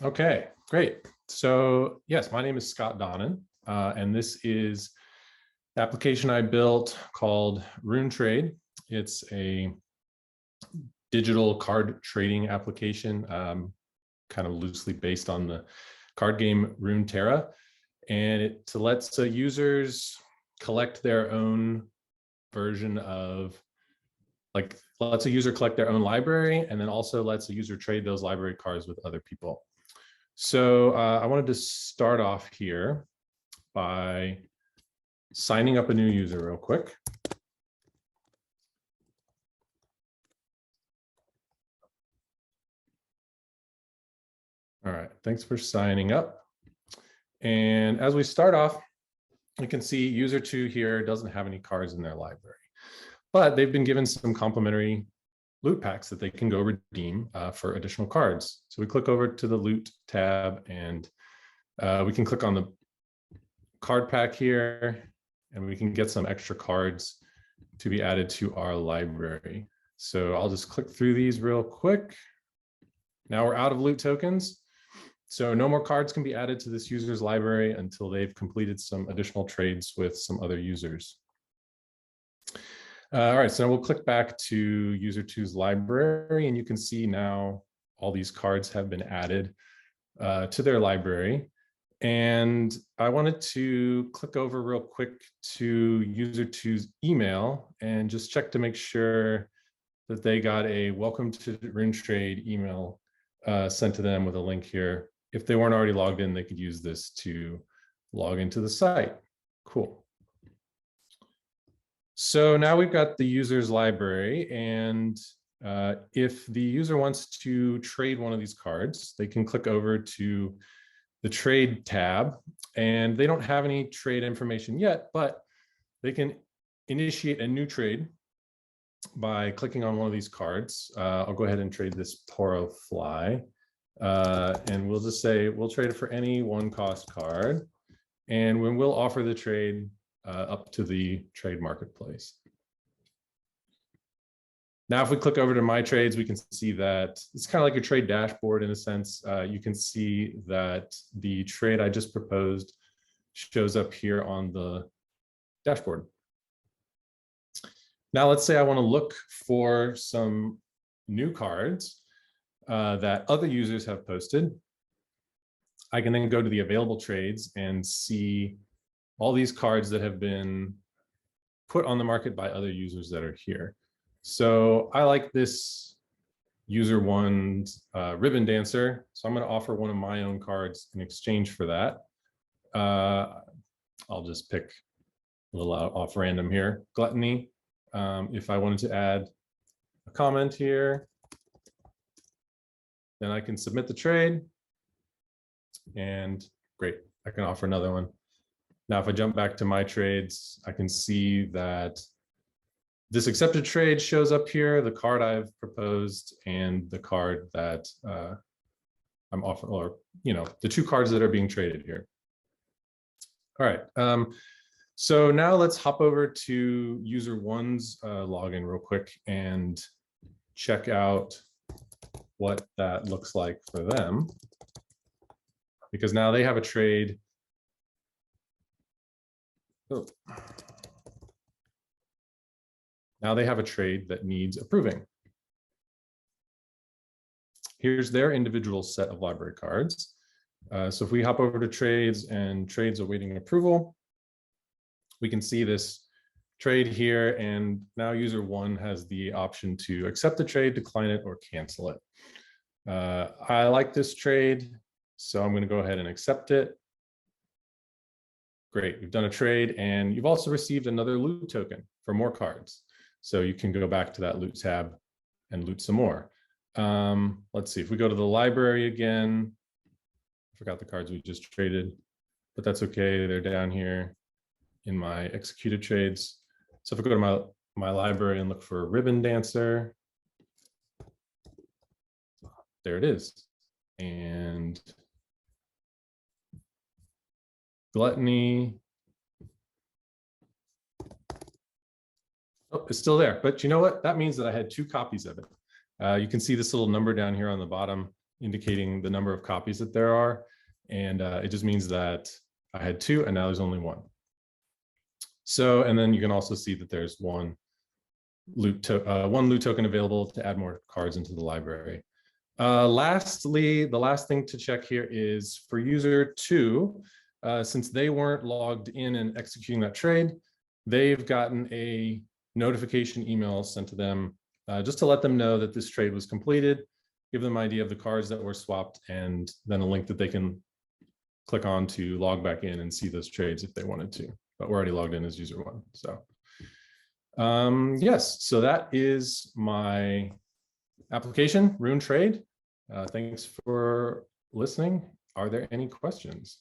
Okay, great. So yes, my name is Scott Donnan, and this is the application I built called RuneTrade. It's a digital card trading application, kind of loosely based on the card game Runeterra, and it lets users collect their own version of, lets a user collect their own library, and then also lets a user trade those library cards with other people. So I wanted to start off here by signing up a new user real quick. All right, thanks for signing up. And as we start off, you can see user 2 here doesn't have any cards in their library, but they've been given some complimentary loot packs that they can go redeem for additional cards. So we click over to the loot tab, and we can click on the card pack here, and we can get some extra cards to be added to our library. So I'll just click through these real quick. Now we're out of loot tokens. So no more cards can be added to this user's library until they've completed some additional trades with some other users. All right, so we'll click back to user 2's library, and you can see now all these cards have been added to their library. And I wanted to click over real quick to user 2's email and just check to make sure that they got a welcome to RuneTrade email sent to them with a link here. If they weren't already logged in, they could use this to log into the site. Cool. So now we've got the user's library, and if the user wants to trade one of these cards, they can click over to the trade tab, and they don't have any trade information yet, but they can initiate a new trade by clicking on one of these cards. I'll go ahead and trade this Toro Fly, and we'll just say we'll trade it for any one cost card, and when we'll offer the trade up to the trade marketplace. Now, if we click over to my trades, we can see that it's kind of like a trade dashboard in a sense. You can see that the trade I just proposed shows up here on the dashboard. Now, let's say I want to look for some new cards that other users have posted. I can then go to the available trades and see all these cards that have been put on the market by other users that are here. So I like this user 1's ribbon dancer. So I'm going to offer one of my own cards in exchange for that. I'll just pick a little off random here. Gluttony. If I wanted to add a comment here, then I can submit the trade. And great, I can offer another one. Now, if I jump back to my trades, I can see that this accepted trade shows up here, the card I've proposed and the card that I'm offering, or, the two cards that are being traded here. All right. So now let's hop over to user 1's login real quick and check out what that looks like for them, because now they have a trade. Oh. Now they have a trade that needs approving. Here's their individual set of library cards. So if we hop over to trades and trades awaiting approval, we can see this trade here, and now user 1 has the option to accept the trade, decline it, or cancel it. I like this trade, so I'm going to go ahead and accept it. Great, we've done a trade, and you've also received another loot token for more cards. So you can go back to that loot tab and loot some more. Let's see, if we go to the library again, I forgot the cards we just traded, but that's okay, they're down here in my executed trades. So if I go to my library and look for a ribbon dancer, there it is. And gluttony, oh, it's still there. But you know what? That means that I had 2 copies of it. You can see this little number down here on the bottom. indicating the number of copies that there are. And it just means that I had 2 and now there's only 1. So, and then you can also see that there's one loot token available to add more cards into the library. Lastly, the last thing to check here is for user 2, since they weren't logged in and executing that trade, they've gotten a notification email sent to them just to let them know that this trade was completed, give them an idea of the cards that were swapped, and then a link that they can click on to log back in and see those trades if they wanted to. But we're already logged in as user 1. So yes, so that is my application, RuneTrade. Thanks for listening. Are there any questions?